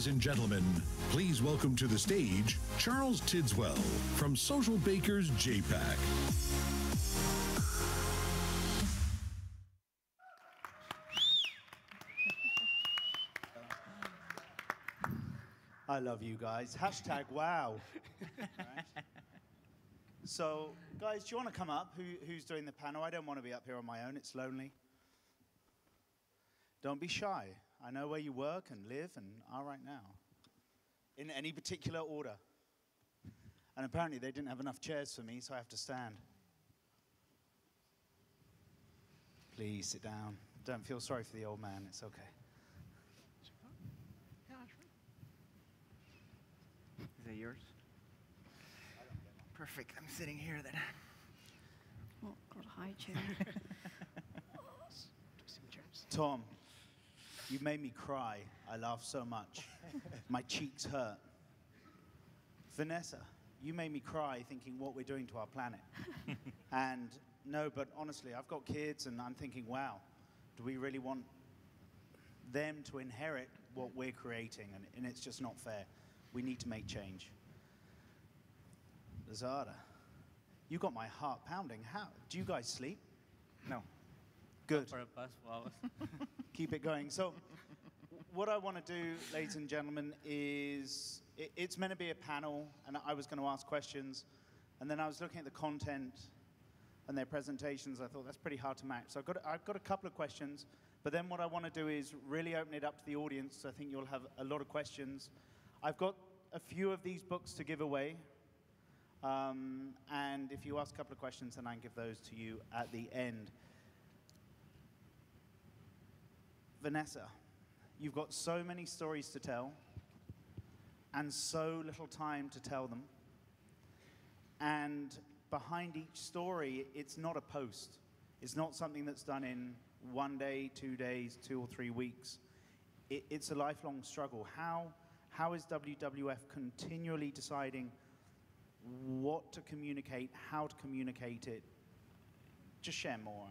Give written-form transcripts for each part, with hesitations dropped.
Ladies and gentlemen, please welcome to the stage Charles Tidswell from Social Bakers JPAC. I love you guys. Hashtag wow. Right. So, guys, do you want to come up? Who's doing the panel? I don't want to be up here on my own. It's lonely. Don't be shy. I know where you work and live and are right now. In any particular order. And apparently they didn't have enough chairs for me, so I have to stand. Please sit down. Don't feel sorry for the old man. It's okay. Is that yours? Perfect. I'm sitting here then. Oh, got a high chair. Tom, you made me cry. I laughed so much. My cheeks hurt. Vanessa, you made me cry thinking what we're doing to our planet. And no, but honestly, I've got kids and I'm thinking, wow, do we really want them to inherit what we're creating? And it's just not fair. We need to make change. Lazada, you got my heart pounding. How? Do you guys sleep? No. Good. For the past 4 hours. Keep it going. So what I want to do, ladies and gentlemen, is it's meant to be a panel, and I was going to ask questions, and then I was looking at the content and their presentations. I thought that's pretty hard to match. So I've got a couple of questions, but then what I want to do is really open it up to the audience. So I think you'll have a lot of questions. I've got a few of these books to give away, and if you ask a couple of questions, then I can give those to you at the end. Vanessa, you've got so many stories to tell and so little time to tell them. And behind each story, it's not a post. It's not something that's done in 1 day, 2 days, 2 or 3 weeks. It's a lifelong struggle. How is WWF continually deciding what to communicate, how to communicate it? Just share more.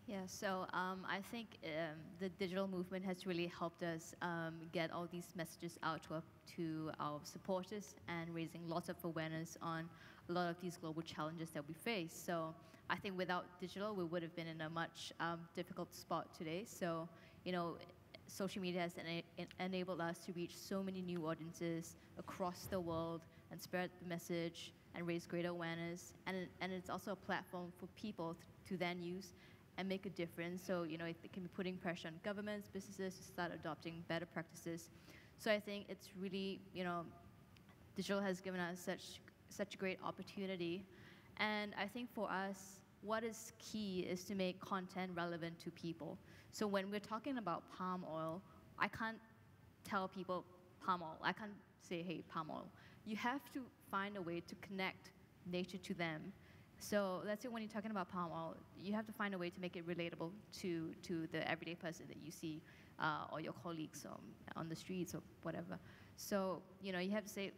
Yeah, so I think the digital movement has really helped us get all these messages out to our supporters and raising lots of awareness on a lot of these global challenges that we face. So I think without digital, we would have been in a much difficult spot today. So, you know, social media has enabled us to reach so many new audiences across the world and spread the message and raise greater awareness. And it's also a platform for people to then use and make a difference. So, you know, it can be putting pressure on governments, businesses to start adopting better practices. So I think it's really, you know, digital has given us such a great opportunity. And I think for us, what is key is to make content relevant to people. So when we're talking about palm oil, I can't tell people palm oil. I can't say, hey, palm oil. You have to find a way to connect nature to them. So let's say when you're talking about palm oil, you have to find a way to make it relatable to the everyday person that you see or your colleagues on the streets or whatever. So, you know, you have to say,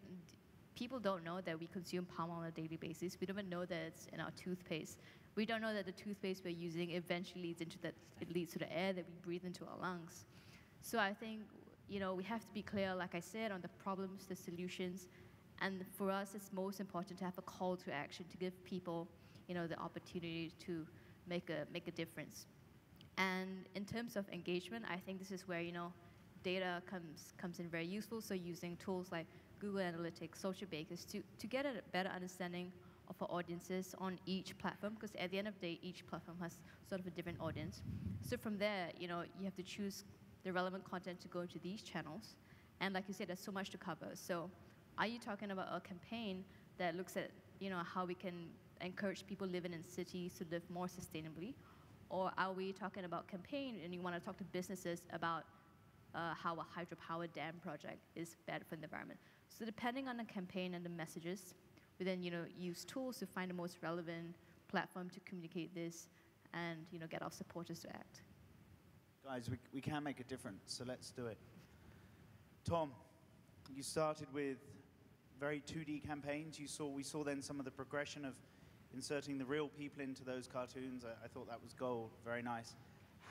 people don't know that we consume palm oil on a daily basis. We don't even know that it's in our toothpaste. We don't know that the toothpaste we're using eventually leads to the air that we breathe into our lungs. So I think, you know, we have to be clear, like I said, on the problems, the solutions. And for us, it's most important to have a call to action to give people, you know, the opportunity to make a difference. And in terms of engagement, I think this is where, you know, data comes in very useful. So using tools like Google Analytics, Social Bakers to get a better understanding of our audiences on each platform, because at the end of the day, each platform has sort of a different audience. So from there, you know, you have to choose the relevant content to go into these channels. And like you said, there's so much to cover. So are you talking about a campaign that looks at, you know, how we can encourage people living in cities to live more sustainably? Or are we talking about campaign and you want to talk to businesses about how a hydropower dam project is bad for the environment? So depending on the campaign and the messages, we then, you know, use tools to find the most relevant platform to communicate this and, you know, get our supporters to act. Guys, we can make a difference, so let's do it. Tom, you started with very 2D campaigns. We saw then some of the progression of inserting the real people into those cartoons. I thought that was gold, very nice.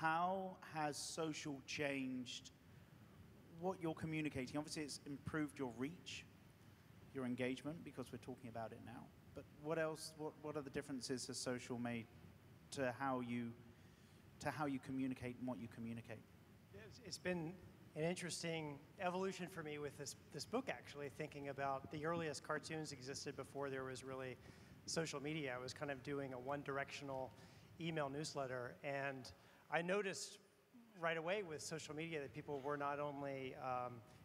How has social changed what you're communicating? Obviously, it's improved your reach, your engagement, because we're talking about it now. But what else? What are the differences has social made to how you communicate and what you communicate? It's been an interesting evolution for me with this book, actually, thinking about the earliest cartoons existed before there was really social media. I was kind of doing a one-directional email newsletter, and I noticed right away with social media that people were not only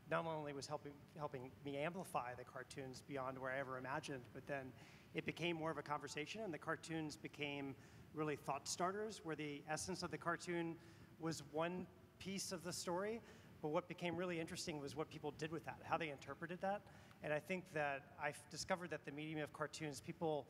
was helping me amplify the cartoons beyond where I ever imagined, but then it became more of a conversation, and the cartoons became really thought starters, where the essence of the cartoon was one piece of the story, but what became really interesting was what people did with that, how they interpreted that. And I think that I've discovered that the medium of cartoons, people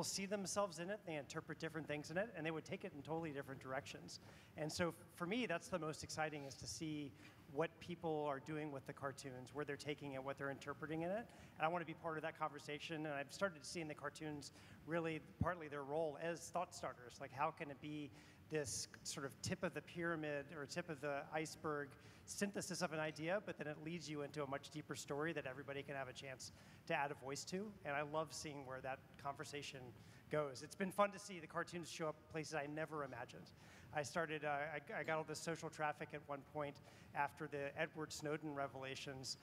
see themselves in it, they interpret different things in it, and they would take it in totally different directions. And so for me, that's the most exciting, is to see what people are doing with the cartoons, where they're taking it, what they're interpreting in it. And I want to be part of that conversation, and I've started seeing the cartoons really partly their role as thought starters. Like, how can it be this sort of tip of the pyramid or tip of the iceberg synthesis of an idea, but then it leads you into a much deeper story that everybody can have a chance to add a voice to. And I love seeing where that conversation goes. It's been fun to see the cartoons show up places I never imagined. I got all this social traffic at one point after the Edward Snowden revelations,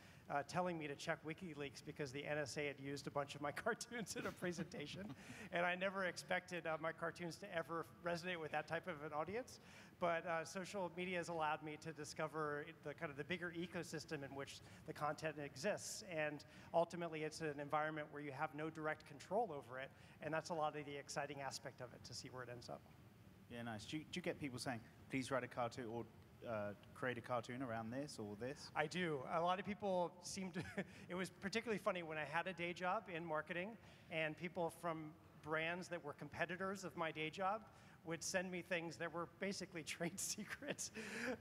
telling me to check WikiLeaks because the NSA had used a bunch of my cartoons in a presentation. And I never expected my cartoons to ever resonate with that type of an audience. But social media has allowed me to discover the kind of the bigger ecosystem in which the content exists. And ultimately, it's an environment where you have no direct control over it. And that's a lot of the exciting aspect of it, to see where it ends up. Yeah, nice. Do you get people saying, please write a cartoon or create a cartoon around this or this? I do. A lot of people seem to, it was particularly funny when I had a day job in marketing, and people from brands that were competitors of my day job would send me things that were basically trade secrets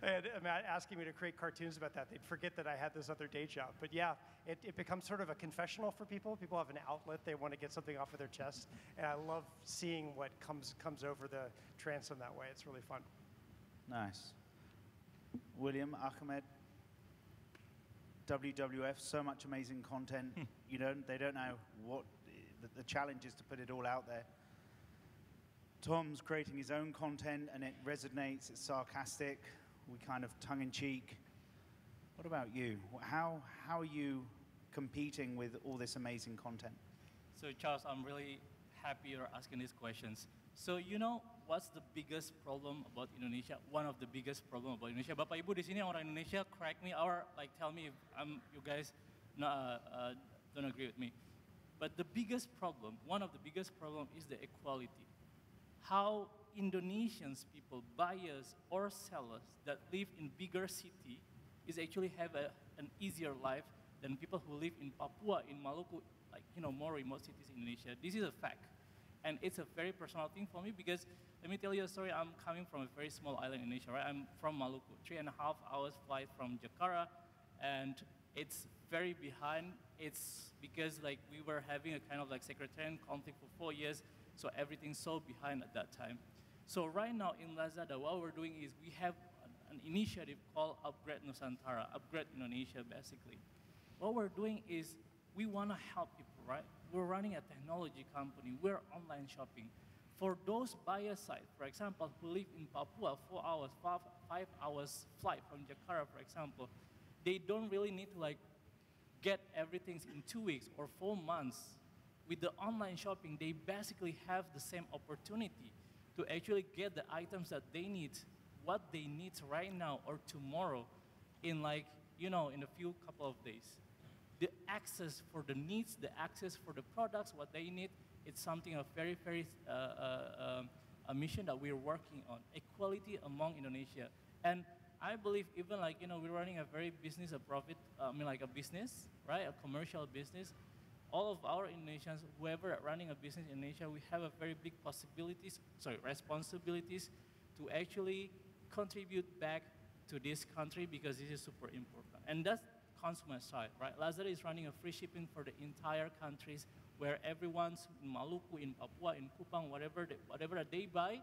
and asking me to create cartoons about that. They'd forget that I had this other day job. But yeah, it becomes sort of a confessional for people. People have an outlet. They want to get something off of their chest. And I love seeing what comes over the transom that way. It's really fun. Nice. William, Ahmed, WWF, so much amazing content. They don't know what the challenge is to put it all out there. Tom's creating his own content, and it resonates, it's sarcastic, we kind of tongue-in-cheek. What about you? How are you competing with all this amazing content? So Charles, I'm really happy you're asking these questions. So what's the biggest problem about Indonesia? One of the biggest problem about Indonesia. Bapak Ibu di sini orang Indonesia, correct me or tell me if you guys don't agree with me. But the biggest problem, one of the biggest problem is the equality. How Indonesians people, buyers or sellers that live in bigger city is actually have an easier life than people who live in Papua, in Maluku, more remote cities in Indonesia. This is a fact. And it's a very personal thing for me because, let me tell you a story. I'm coming from a very small island in Indonesia, right? I'm from Maluku, 3.5 hours flight from Jakarta, and it's very behind. It's because we were having a kind of sectarian conflict for 4 years, so everything's so behind at that time. So right now in Lazada, what we're doing is we have an initiative called Upgrade Nusantara, Upgrade Indonesia basically. What we're doing is we want to help people, right? We're running a technology company, we're online shopping. For those buyer side, for example, who live in Papua, 4 hours, 5 hours flight from Jakarta, for example, they don't really need to get everything in 2 weeks or 4 months. With the online shopping, they basically have the same opportunity to actually get the items that they need, what they need right now or tomorrow in in a few couple of days. The access for the needs, the access for the products, what they need, it's something of very, very a mission that we're working on, equality among Indonesia. And I believe even we're running a very business, a profit, a business, right, a commercial business. All of our Indonesians, whoever running a business in Indonesia, we have a very big responsibilities to actually contribute back to this country because this is super important. And that's consumer side, right? Lazada is running a free shipping for the entire countries where everyone's in Maluku, in Papua, in Kupang, whatever that they buy,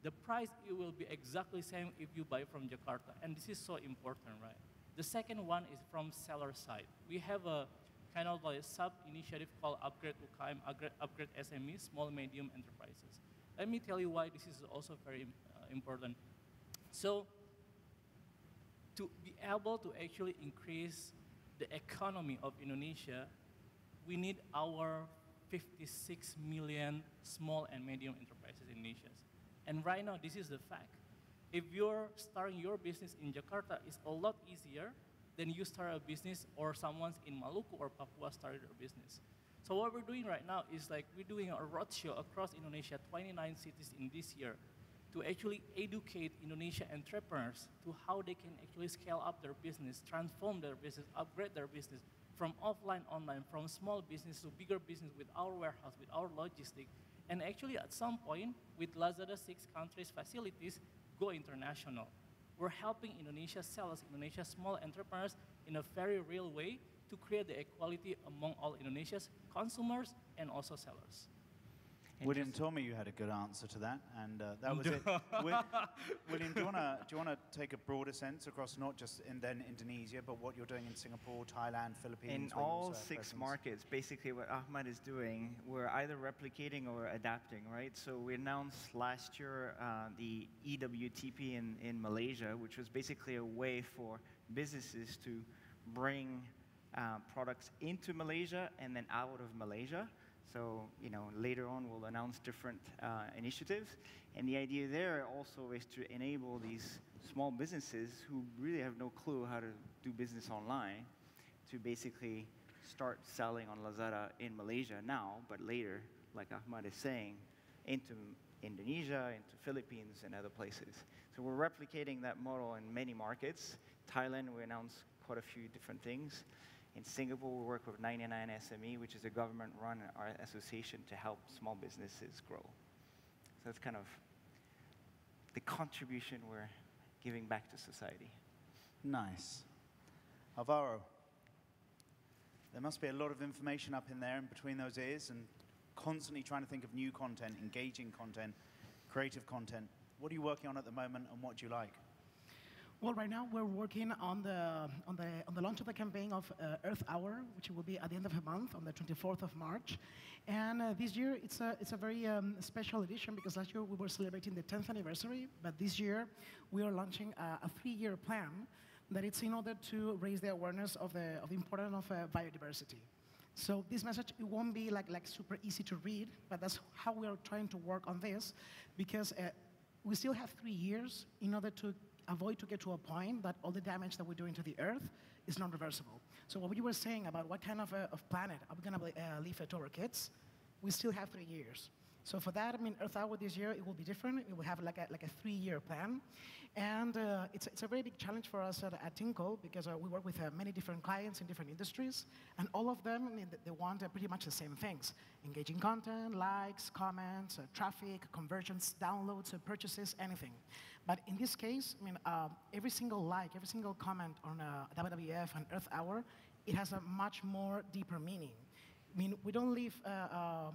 the price it will be exactly same if you buy from Jakarta. And this is so important, right? The second one is from seller side. We have a kind of like sub-initiative called Upgrade UKM, Upgrade SME, Small Medium Enterprises. Let me tell you why this is also very important. So, to be able to actually increase the economy of Indonesia, we need our 56 million small and medium enterprises in Indonesia. And right now, this is the fact. If you're starting your business in Jakarta, it's a lot easier than you start a business or someone's in Maluku or Papua started a business. So what we're doing right now is like we're doing a roadshow across Indonesia, 29 cities in this year, to actually educate Indonesia entrepreneurs to how they can actually scale up their business, transform their business, upgrade their business from offline online, from small business to bigger business with our warehouse, with our logistics, and actually at some point with Lazada 6 countries facilities, go international. We're helping Indonesia sellers, Indonesia small entrepreneurs in a very real way to create the equality among all Indonesia's consumers and also sellers. William told me you had a good answer to that, and that was it. William, do you want to take a broader sense across not just Indonesia, but what you're doing in Singapore, Thailand, Philippines? In all 6 markets, basically what Ahmad is doing, we're either replicating or adapting, right? So we announced last year the EWTP in Malaysia, which was basically a way for businesses to bring products into Malaysia and then out of Malaysia. So, later on we'll announce different initiatives. And the idea there also is to enable these small businesses who really have no clue how to do business online to basically start selling on Lazada in Malaysia now, but later, like Ahmad is saying, into Indonesia, into Philippines, and other places. So we're replicating that model in many markets. Thailand, we announced quite a few different things. In Singapore, we work with 99 SME, which is a government-run association to help small businesses grow. So that's kind of the contribution we're giving back to society. Nice. Alvaro, there must be a lot of information up in there and between those ears and constantly trying to think of new content, engaging content, creative content. What are you working on at the moment and what do you like? Well, right now we're working on the launch of the campaign of Earth Hour, which will be at the end of the month, on the 24th of March. And this year it's a very special edition because last year we were celebrating the 10th anniversary, but this year we are launching a 3-year plan that it's in order to raise the awareness of the importance of biodiversity. So this message, it won't be like super easy to read, but that's how we are trying to work on this, because we still have 3 years in order to avoid to get to a point that all the damage that we're doing to the Earth is not reversible. So what you were saying about what kind of planet are we going to leave to our kids, we still have 3 years. So for that, I mean, Earth Hour this year, it will be different. It will have like a 3-year plan. And it's a very big challenge for us at Tinkle because we work with many different clients in different industries. And all of them, I mean, they want pretty much the same things. Engaging content, likes, comments, traffic, conversions, downloads, purchases, anything. But in this case, I mean, every single like, every single comment on WWF and Earth Hour, it has a much more deeper meaning. I mean, we don't live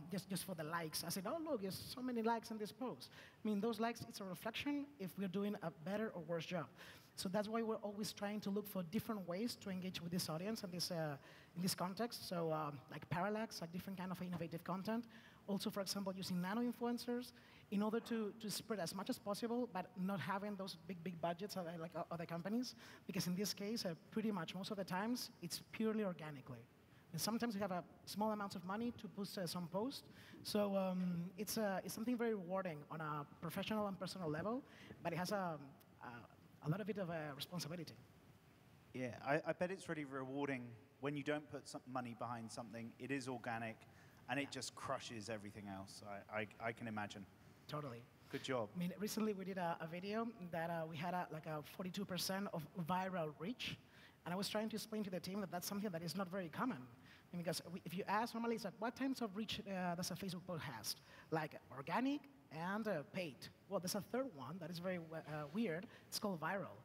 just for the likes. I said, oh, look, there's so many likes on this post. I mean, those likes, it's a reflection if we're doing a better or worse job. So that's why we're always trying to look for different ways to engage with this audience and this, in this context. So like parallax, like different kind of innovative content. Also, for example, using nano-influencers in order to spread as much as possible, but not having those big budgets like other companies. Because in this case, pretty much most of the times, it's purely organically. And sometimes we have small amounts of money to boost some post. So it's something very rewarding on a professional and personal level, but it has a lot of bit of a responsibility. Yeah, I bet it's really rewarding when you don't put some money behind something. It is organic, and it just crushes everything else. I can imagine. Totally. Good job. I mean, recently we did a video that we had like a 42% of viral reach. And I was trying to explain to the team that that's something that is not very common. I mean, because if you ask normally, it's like, what types of reach does a Facebook post has? Like organic and paid. Well, there's a third one that is very weird. It's called viral.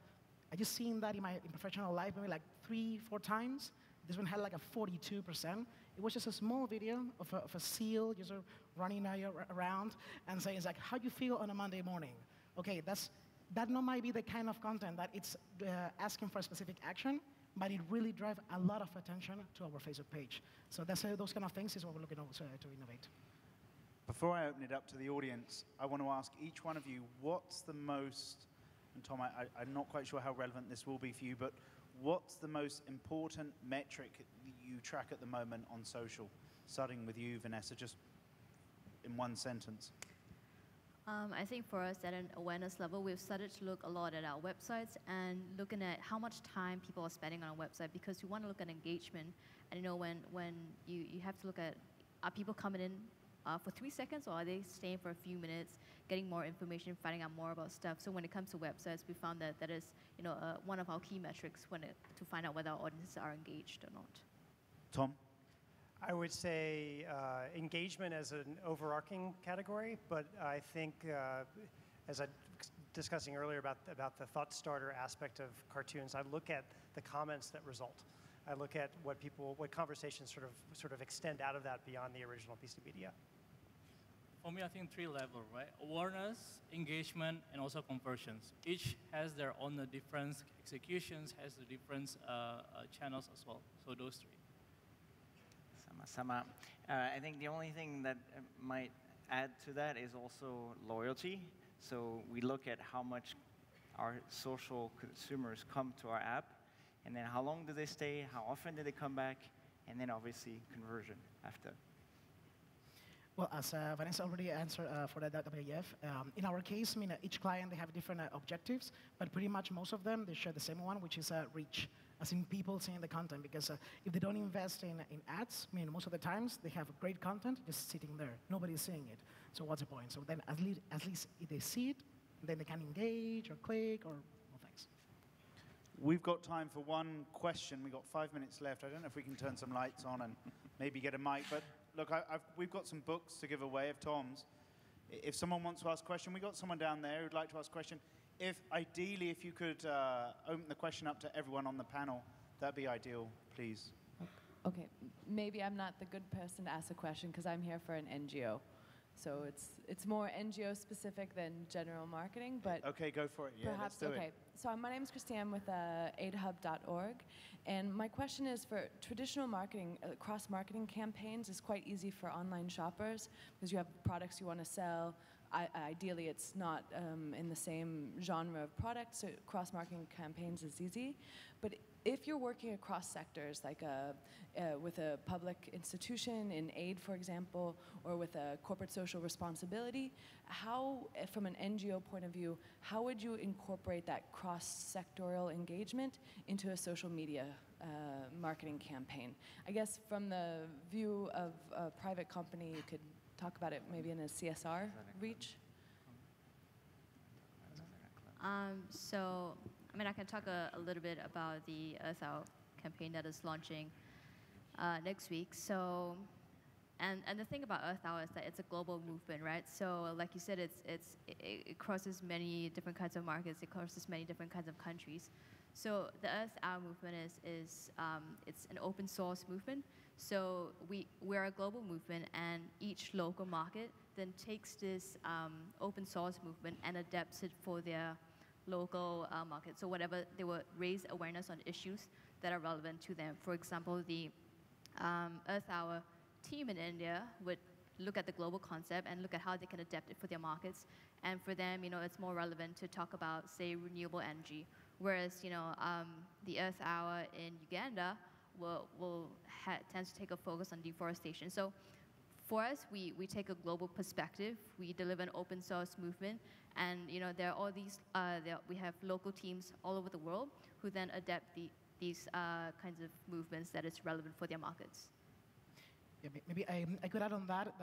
I just seen that in professional life maybe like 3-4 times. This one had like a 42%. It was just a small video of a seal just running around and saying, it's like, how do you feel on a Monday morning? Okay, that's that not might be the kind of content that it's asking for a specific action, but it really drives a lot of attention to our Facebook page. So that's, those kind of things is what we're looking also to innovate. Before I open it up to the audience, I want to ask each one of you, what's the most, and Tom, I'm not quite sure how relevant this will be for you, but what's the most important metric that you track at the moment on social? Starting with you, Vanessa, just in one sentence. I think for us at an awareness level, we've started to look a lot at our websites and looking at how much time people are spending on our website, because we want to look at engagement. And you know, when you have to look at, are people coming in for 3 seconds, or are they staying for a few minutes, getting more information, finding out more about stuff? So when it comes to websites, we found that that is, you know, one of our key metrics to find out whether our audiences are engaged or not. Tom? I would say engagement as an overarching category, but I think, as I was discussing earlier about the thought starter aspect of cartoons, I look at the comments that result. I look at what conversations sort of extend out of that beyond the original piece of media. For me, I think 3 levels, right? Awareness, engagement, and also conversions. Each has their own different executions, has the different channels as well. So those 3. Sama. I think the only thing that might add to that is also loyalty. So we look at how much our social consumers come to our app, and then how long do they stay, how often do they come back, and then obviously conversion after. Well, as Vanessa already answered for the WWF, in our case, I mean, each client, they have different objectives, but pretty much most of them, they share the same one, which is reach, as in people seeing the content. Because if they don't invest in ads, I mean, most of the times, they have great content just sitting there. Nobody's seeing it. So what's the point? So then at least if they see it, then they can engage or click or, well, thanks. We've got time for one question. We've got 5 minutes left. I don't know if we can turn some lights on and maybe get a mic, but look, we've got some books to give away of Tom's. If someone wants to ask a question, we've got someone down there who'd like to ask a question. Ideally, if you could open the question up to everyone on the panel, that'd be ideal, please. Okay, maybe I'm not the good person to ask a question because I'm here for an NGO. So it's more NGO specific than general marketing, but okay, go for it. Yeah, perhaps, let's do okay. it. So my name is Christine with aidhub.org, and my question is, for traditional marketing, cross-marketing campaigns is quite easy for online shoppers because you have products you want to sell. Ideally, it's not in the same genre of products, so cross-marketing campaigns is easy. But if you're working across sectors, like with a public institution in aid, for example, or with a corporate social responsibility, how, from an NGO point of view, how would you incorporate that cross-sectoral engagement into a social media marketing campaign? I guess from the view of a private company, you could talk about it maybe in a CSR reach. So, I mean, I can talk a little bit about the Earth Hour campaign that is launching next week. So, and the thing about Earth Hour is that it's a global movement, right? So, like you said, it crosses many different kinds of markets. It crosses many different kinds of countries. So, the Earth Hour movement it's an open source movement. So we're a global movement, and each local market then takes this open source movement and adapts it for their local market. So whatever, they will raise awareness on issues that are relevant to them. For example, the Earth Hour team in India would look at the global concept and look at how they can adapt it for their markets. And for them, you know, it's more relevant to talk about, say, renewable energy. Whereas, you know, the Earth Hour in Uganda tends to take a focus on deforestation. So for us, we take a global perspective. We deliver an open source movement, and you know, there are all these. We have local teams all over the world who then adapt these kinds of movements that is relevant for their markets. Yeah, maybe I could add on that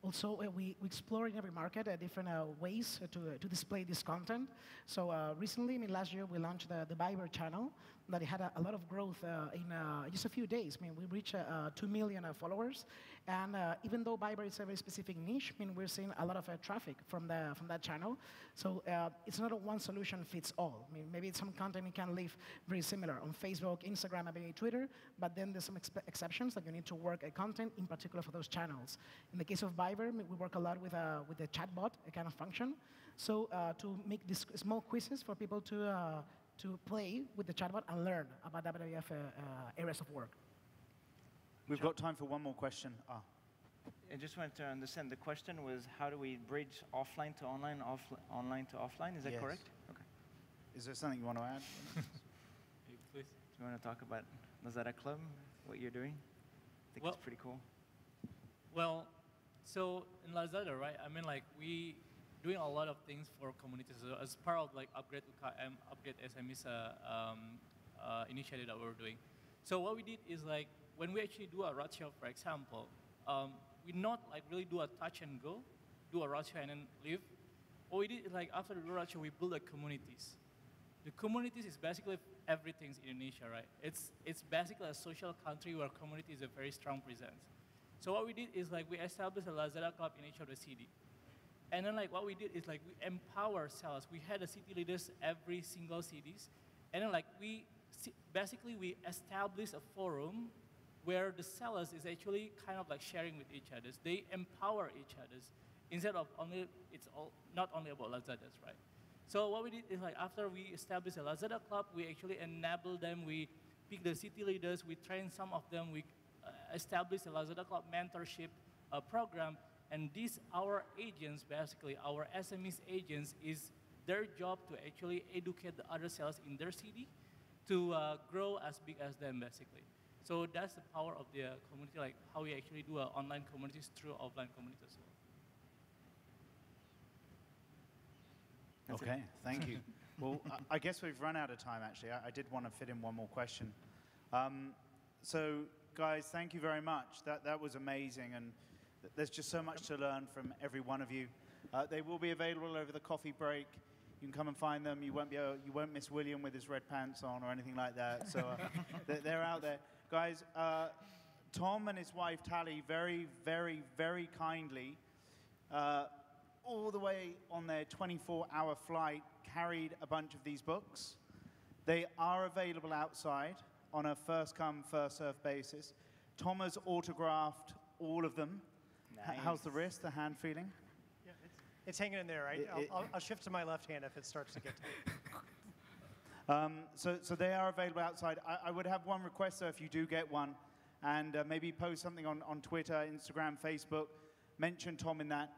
also, we explore in every market different ways to display this content. So recently, I mean, last year, we launched the Viber channel that had a lot of growth in just a few days. I mean, we reached 2 million followers. And even though Viber is a very specific niche, I mean, we're seeing a lot of traffic from that channel. So it's not a one solution fits all. I mean, maybe some content you can live very similar on Facebook, Instagram, maybe Twitter, but then there's some exceptions that you need to work content in particular for those channels. In the case of Viber, we work a lot with the chatbot kind of function. So to make these small quizzes for people to play with the chatbot and learn about WWF areas of work. We've got time for one more question. I just wanted to understand, the question was how do we bridge offline to online, online to offline, is that Yes. correct? Okay. Is there something you want to add? Please. Do you want to talk about Lazada Club, what you're doing? I think Well- it's pretty cool. Well, so in Lazada, right? I mean, like we doing a lot of things for communities. So as part of like Upgrade UKM, Upgrade SMEs initiative that we're doing. So what we did is like when we actually do a roadshow, for example, we not like really do a touch and go, do a roadshow and then leave. What we did is like after the roadshow, we build like communities. The communities is basically everything in Indonesia, right? It's basically a social country where community is a very strong presence. So what we did is like we established a Lazada club in each of the city. And then like what we did is like we empower sellers. We had the city leaders every single cities. And then like basically we established a forum where the sellers is actually kind of like sharing with each other. They empower each other instead of only, not only about Lazadas, right? So what we did is like after we established a Lazada club, we actually enable them, we pick the city leaders, we train some of them, we established a Lazada club mentorship program, and these our agents, basically our SMEs agents, is their job to actually educate the other sellers in their city to grow as big as them, basically. So that's the power of the community, like how we actually do online communities through offline communities as well. Okay, thank you. Well, I guess we've run out of time, actually. I did want to fit in one more question. So, guys, thank you very much. That was amazing, and there's just so much to learn from every one of you. They will be available over the coffee break. You can come and find them. You won't miss William with his red pants on or anything like that. So they're out there. Guys, Tom and his wife, Tally, very, very, very kindly, all the way on their 24-hour flight, carried a bunch of these books. They are available outside on a first-come, first-served basis. Tom has autographed all of them. Nice. How's the wrist, the hand feeling? Yeah, it's hanging in there, right? I'll shift to my left hand if it starts to get tight. So they are available outside. I would have one request, though, if you do get one, and maybe post something on Twitter, Instagram, Facebook. Mention Tom in that.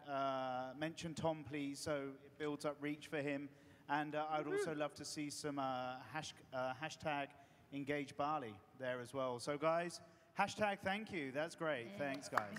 Mention Tom, please, so it builds up reach for him. And I would also love to see some hashtag engage Bali there as well. So, guys, hashtag thank you. That's great. Thanks, guys.